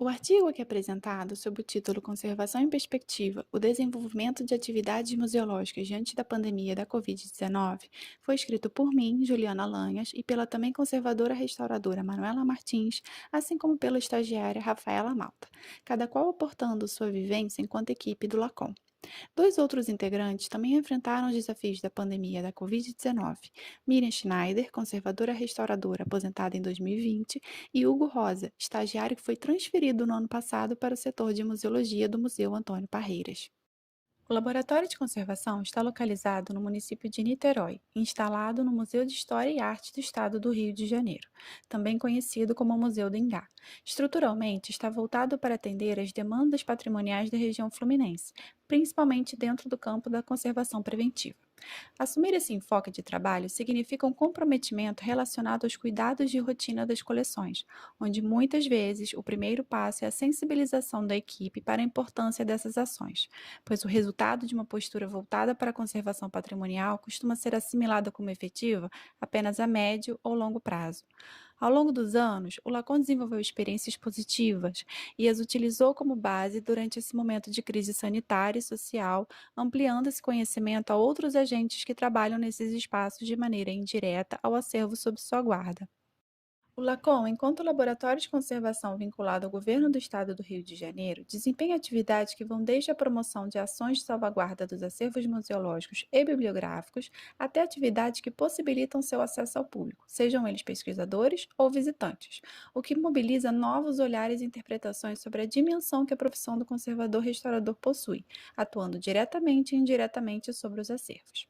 O artigo aqui apresentado, sob o título Conservação em Perspectiva: o desenvolvimento de atividades museológicas diante da pandemia da Covid-19, foi escrito por mim, Juliana Lanhas, e pela também conservadora restauradora Manuela Martins, assim como pela estagiária Rafaela Malta, cada qual aportando sua vivência enquanto equipe do LACOM. Dois outros integrantes também enfrentaram os desafios da pandemia da Covid-19: Miriam Schneider, conservadora restauradora aposentada em 2020, e Hugo Rosa, estagiário que foi transferido no ano passado para o setor de museologia do Museu Antônio Parreiras. O laboratório de conservação está localizado no município de Niterói, instalado no Museu de História e Arte do Estado do Rio de Janeiro, também conhecido como Museu do Ingá. Estruturalmente, está voltado para atender às demandas patrimoniais da região fluminense, principalmente dentro do campo da conservação preventiva. Assumir esse enfoque de trabalho significa um comprometimento relacionado aos cuidados de rotina das coleções, onde muitas vezes o primeiro passo é a sensibilização da equipe para a importância dessas ações, pois o resultado de uma postura voltada para a conservação patrimonial costuma ser assimilado como efetiva apenas a médio ou longo prazo. Ao longo dos anos, o Lacon desenvolveu experiências positivas e as utilizou como base durante esse momento de crise sanitária e social, ampliando esse conhecimento a outros agentes que trabalham nesses espaços de maneira indireta ao acervo sob sua guarda. O LACOM, enquanto laboratório de conservação vinculado ao governo do estado do Rio de Janeiro, desempenha atividades que vão desde a promoção de ações de salvaguarda dos acervos museológicos e bibliográficos até atividades que possibilitam seu acesso ao público, sejam eles pesquisadores ou visitantes, o que mobiliza novos olhares e interpretações sobre a dimensão que a profissão do conservador-restaurador possui, atuando diretamente e indiretamente sobre os acervos.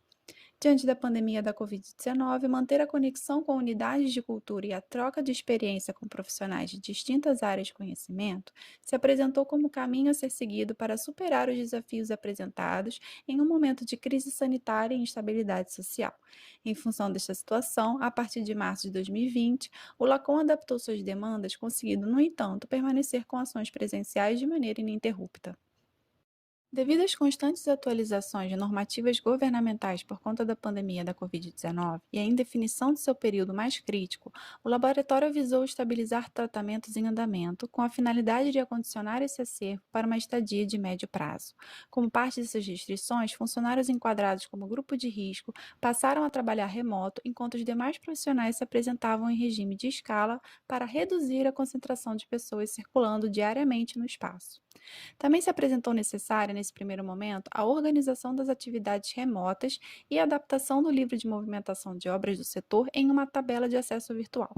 Diante da pandemia da Covid-19, manter a conexão com unidades de cultura e a troca de experiência com profissionais de distintas áreas de conhecimento se apresentou como caminho a ser seguido para superar os desafios apresentados em um momento de crise sanitária e instabilidade social. Em função desta situação, a partir de março de 2020, o LACOM adaptou suas demandas, conseguindo, no entanto, permanecer com ações presenciais de maneira ininterrupta. Devido às constantes atualizações de normativas governamentais por conta da pandemia da Covid-19 e a indefinição de seu período mais crítico, o laboratório visou estabilizar tratamentos em andamento com a finalidade de acondicionar esse acervo para uma estadia de médio prazo. Como parte dessas restrições, funcionários enquadrados como grupo de risco passaram a trabalhar remoto, enquanto os demais profissionais se apresentavam em regime de escala para reduzir a concentração de pessoas circulando diariamente no espaço. Também se apresentou necessária, nesse primeiro momento, a organização das atividades remotas e a adaptação do livro de movimentação de obras do setor em uma tabela de acesso virtual.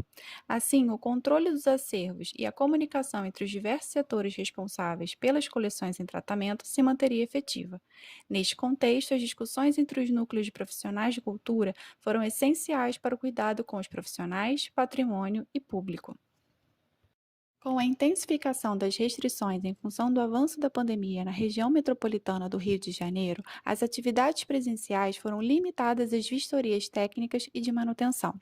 Assim, o controle dos acervos e a comunicação entre os diversos setores responsáveis pelas coleções em tratamento se manteria efetiva. Neste contexto, as discussões entre os núcleos de profissionais de cultura foram essenciais para o cuidado com os profissionais, patrimônio e público. Com a intensificação das restrições em função do avanço da pandemia na região metropolitana do Rio de Janeiro, as atividades presenciais foram limitadas às vistorias técnicas e de manutenção.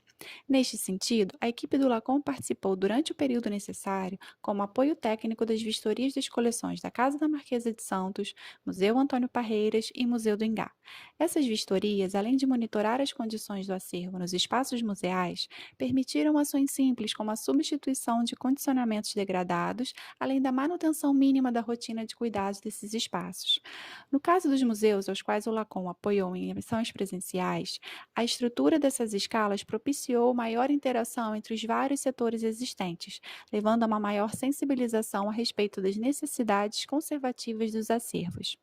Neste sentido, a equipe do LACOM participou durante o período necessário como apoio técnico das vistorias das coleções da Casa da Marquesa de Santos, Museu Antônio Parreiras e Museu do Ingá. Essas vistorias, além de monitorar as condições do acervo nos espaços museais, permitiram ações simples como a substituição de condicionamentos degradados, além da manutenção mínima da rotina de cuidados desses espaços. No caso dos museus aos quais o LACOM apoiou em emissões presenciais, a estrutura dessas escalas propiciou maior interação entre os vários setores existentes, levando a uma maior sensibilização a respeito das necessidades conservativas dos acervos.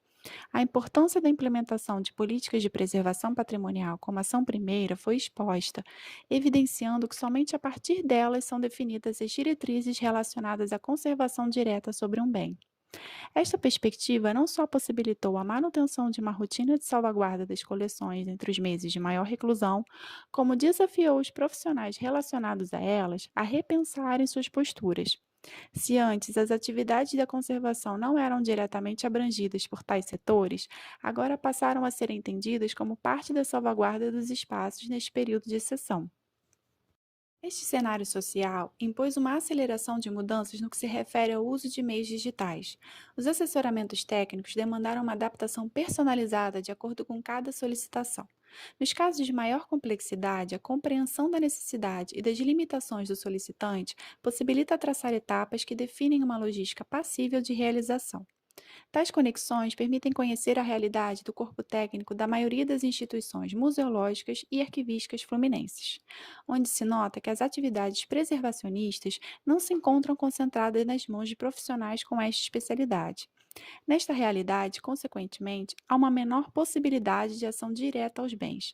A importância da implementação de políticas de preservação patrimonial como ação primeira foi exposta, evidenciando que somente a partir delas são definidas as diretrizes relacionadas à conservação direta sobre um bem. Esta perspectiva não só possibilitou a manutenção de uma rotina de salvaguarda das coleções entre os meses de maior reclusão, como desafiou os profissionais relacionados a elas a repensarem suas posturas. Se antes as atividades da conservação não eram diretamente abrangidas por tais setores, agora passaram a ser entendidas como parte da salvaguarda dos espaços neste período de exceção. Este cenário social impôs uma aceleração de mudanças no que se refere ao uso de meios digitais. Os assessoramentos técnicos demandaram uma adaptação personalizada de acordo com cada solicitação. Nos casos de maior complexidade, a compreensão da necessidade e das limitações do solicitante possibilita traçar etapas que definem uma logística passível de realização. Tais conexões permitem conhecer a realidade do corpo técnico da maioria das instituições museológicas e arquivísticas fluminenses, onde se nota que as atividades preservacionistas não se encontram concentradas nas mãos de profissionais com esta especialidade. Nesta realidade, consequentemente, há uma menor possibilidade de ação direta aos bens.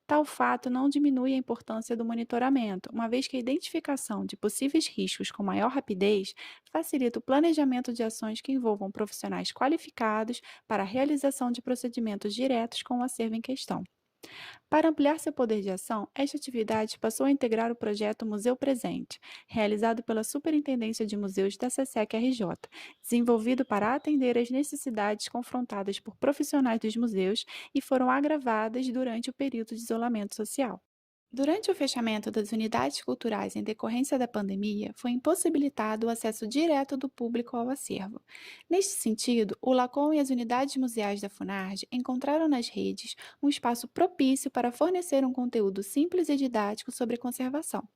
Tal fato não diminui a importância do monitoramento, uma vez que a identificação de possíveis riscos com maior rapidez facilita o planejamento de ações que envolvam profissionais qualificados para a realização de procedimentos diretos com o acervo em questão. Para ampliar seu poder de ação, esta atividade passou a integrar o projeto Museu Presente, realizado pela Superintendência de Museus da SESC-RJ, desenvolvido para atender às necessidades confrontadas por profissionais dos museus e foram agravadas durante o período de isolamento social. Durante o fechamento das unidades culturais em decorrência da pandemia, foi impossibilitado o acesso direto do público ao acervo. Neste sentido, o LACOM e as unidades museais da FUNARJ encontraram nas redes um espaço propício para fornecer um conteúdo simples e didático sobre conservação,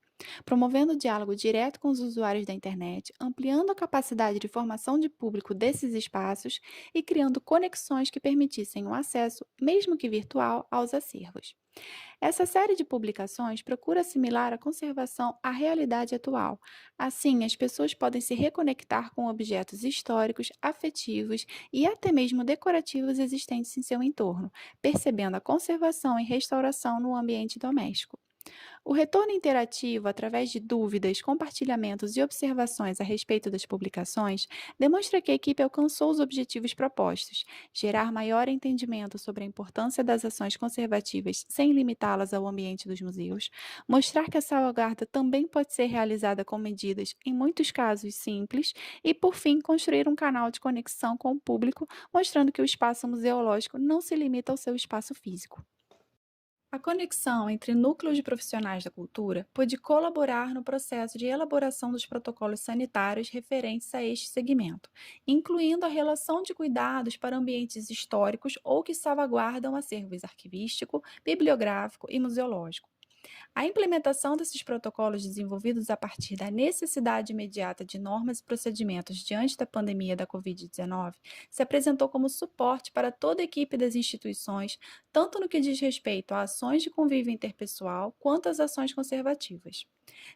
promovendo o diálogo direto com os usuários da internet, ampliando a capacidade de formação de público desses espaços e criando conexões que permitissem o acesso, mesmo que virtual, aos acervos. Essa série de publicações procura assimilar a conservação à realidade atual. Assim, as pessoas podem se reconectar com objetos históricos, afetivos e até mesmo decorativos existentes em seu entorno, percebendo a conservação e restauração no ambiente doméstico. O retorno interativo, através de dúvidas, compartilhamentos e observações a respeito das publicações, demonstra que a equipe alcançou os objetivos propostos: gerar maior entendimento sobre a importância das ações conservativas sem limitá-las ao ambiente dos museus, mostrar que a salvaguarda também pode ser realizada com medidas, em muitos casos, simples, e, por fim, construir um canal de conexão com o público, mostrando que o espaço museológico não se limita ao seu espaço físico. A conexão entre núcleos de profissionais da cultura pode colaborar no processo de elaboração dos protocolos sanitários referentes a este segmento, incluindo a relação de cuidados para ambientes históricos ou que salvaguardam acervos arquivístico, bibliográfico e museológico. A implementação desses protocolos desenvolvidos a partir da necessidade imediata de normas e procedimentos diante da pandemia da Covid-19 se apresentou como suporte para toda a equipe das instituições, tanto no que diz respeito a ações de convívio interpessoal quanto às ações conservativas.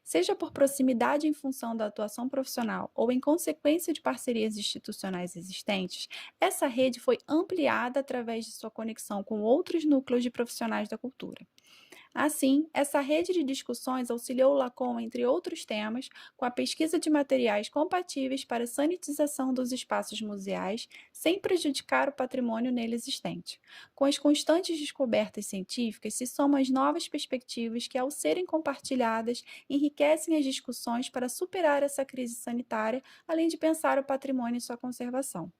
Seja por proximidade em função da atuação profissional ou em consequência de parcerias institucionais existentes, essa rede foi ampliada através de sua conexão com outros núcleos de profissionais da cultura. Assim, essa rede de discussões auxiliou o LACOM, entre outros temas, com a pesquisa de materiais compatíveis para a sanitização dos espaços museais, sem prejudicar o patrimônio nele existente. Com as constantes descobertas científicas, se somam as novas perspectivas que, ao serem compartilhadas, enriquecem as discussões para superar essa crise sanitária, além de pensar o patrimônio e sua conservação.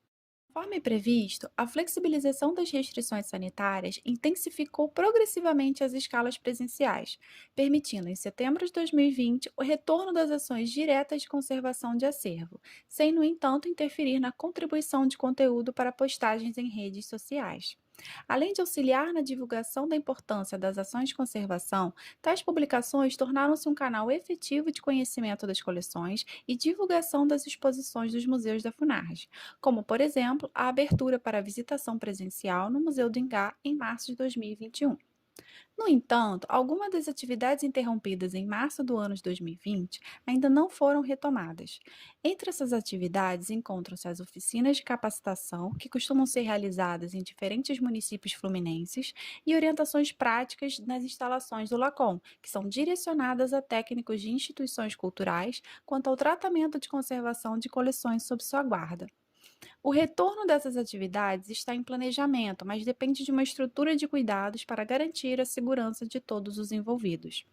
Conforme previsto, a flexibilização das restrições sanitárias intensificou progressivamente as escalas presenciais, permitindo, em setembro de 2020, o retorno das ações diretas de conservação de acervo, sem, no entanto, interferir na contribuição de conteúdo para postagens em redes sociais. Além de auxiliar na divulgação da importância das ações de conservação, tais publicações tornaram-se um canal efetivo de conhecimento das coleções e divulgação das exposições dos museus da FUNARJ, como, por exemplo, a abertura para a visitação presencial no Museu do Ingá em março de 2021. No entanto, algumas das atividades interrompidas em março do ano de 2020 ainda não foram retomadas. Entre essas atividades encontram-se as oficinas de capacitação, que costumam ser realizadas em diferentes municípios fluminenses, e orientações práticas nas instalações do LACOM, que são direcionadas a técnicos de instituições culturais quanto ao tratamento de conservação de coleções sob sua guarda. O retorno dessas atividades está em planejamento, mas depende de uma estrutura de cuidados para garantir a segurança de todos os envolvidos.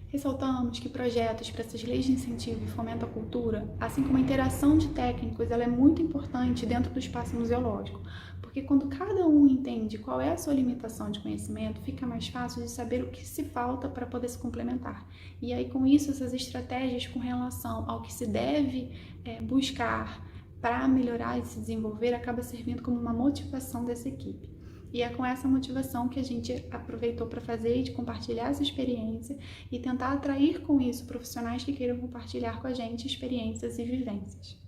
Ressaltamos que projetos para essas leis de incentivo e fomento à cultura, assim como a interação de técnicos, ela é muito importante dentro do espaço museológico, porque quando cada um entende qual é a sua limitação de conhecimento, fica mais fácil de saber o que se falta para poder se complementar. E aí, com isso, essas estratégias com relação ao que se deve buscar para melhorar e se desenvolver acaba servindo como uma motivação dessa equipe. E é com essa motivação que a gente aproveitou para fazer e de compartilhar essa experiência e tentar atrair com isso profissionais que queiram compartilhar com a gente experiências e vivências.